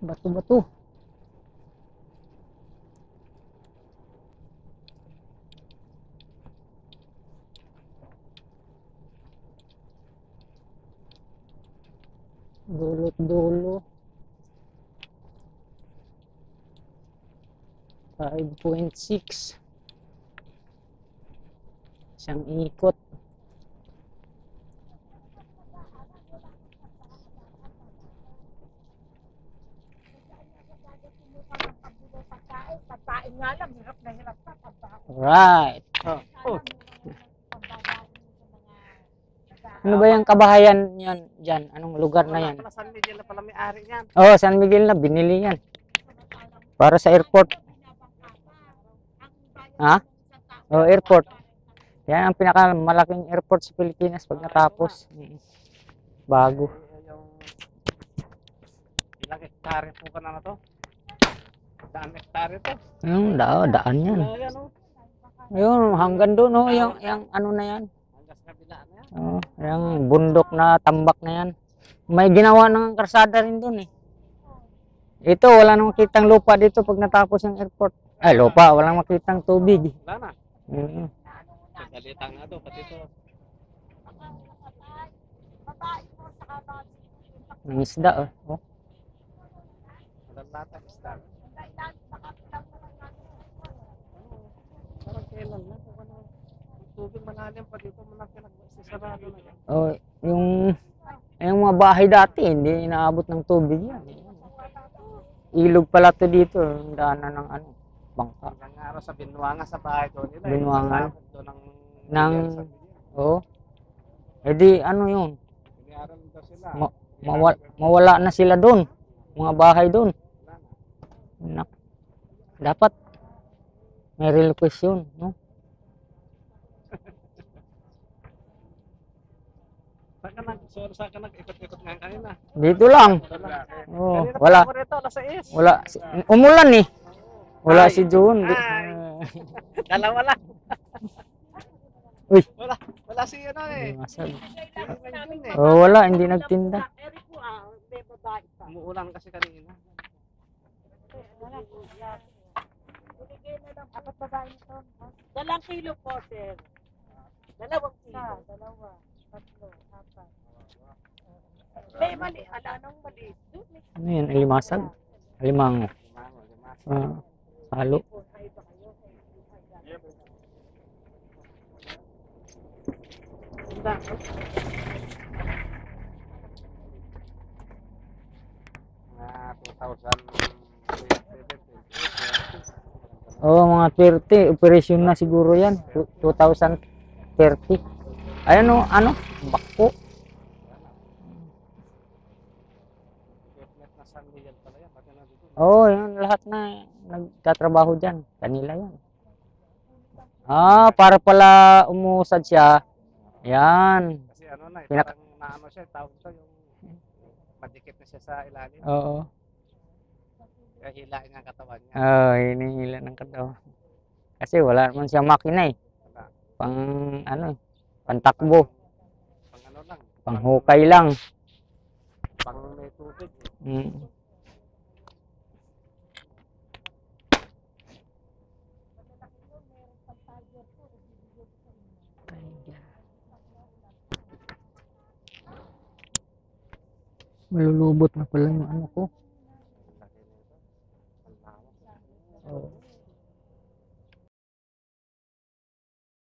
Bato-bato. Dulot-dulo. 5.6. Isang ikot. Pagkain nga lang, hirap na hirap pa. Right. Oh. Ano ba yung kabahayan yan dyan? Anong lugar na yan? San Miguel na pala may-ari yan. Oh, San Miguel na. Binili yan. Para sa airport. Ha? Oh, airport. Yan ang pinakamalaking airport sa Pilipinas pag natapos. Bago. Ilang hektarya po ka na to? Daan hektarya to? Yung daan yan. Ayan o. Ayun, hanggang doon, oh, yung ano na yan. Hanggang sa kabila na yan. Oh, yung bundok na tambak na yan. May ginawa ng karsada rin doon eh. Ito, wala nang makitang lupa dito pag natapos yung airport. Ay, lupa, walang makitang tubig. Wala na. Mm. Pagdalitang nga to, pati to. Ang isda, oh. Oh. Malalatang isda. Parang kailan na. Kung ano, yung tubig malalim pa dito, malaki nagsisarado na yan. Oh, yung mga bahay dati, hindi inaabot ng tubig yan. Ilog pala to dito, yung daanan ng ano, bangka. Hanggang araw sa Binuanga sa bahay doon nila. Binuangan. Doon Ng, oh. Eh di, ano yun? Piniaral daw sila. Mawala na sila doon. Mga bahay doon. Dapat may relocation, no? Saan ka nag-ikot-ikot nga kanina? Dito lang. Oh, Kanina wala. pa ako rito, alas 6. Wala. Umulan eh. Wala Ay. si June. Ay. Dalawa lang. Uy. Wala si ano eh. Masag. Yun eh. Oh, wala. Hindi nagtinda. Umuulan kasi kanina. Apat babae nito. 2 kilo po, sir. 2 kilo. Dalawa. Tatlo. Apat. May mali. Anong mali? Ano yan? Alimasag? Alimango. Halo. Mga 2000. Oh, mga 30. Operasyon na siguro yan. 2030. Ayan o, ano? Bako. Na San Miguel pala yan. Pati na dito. Oh, yun. Lahat na nagtatrabaho dyan. Kanila yan. Ah, para pala umusad siya. Yan. Kasi ano na, Pinak- parang naano siya, tawag ito yung madikit na siya sa ilalim. Oo. Kaya hilain ang katawan niya. Oh, hinihila ng katawan. Kasi wala naman siya makina eh. Wala. Pang ano eh. Pantakbo. Pang ano lang. Panghukay lang. Pang may tubig. Mm. Malulubot na pala yung ano ko. Ang laki nito. Ang lawak. Oh.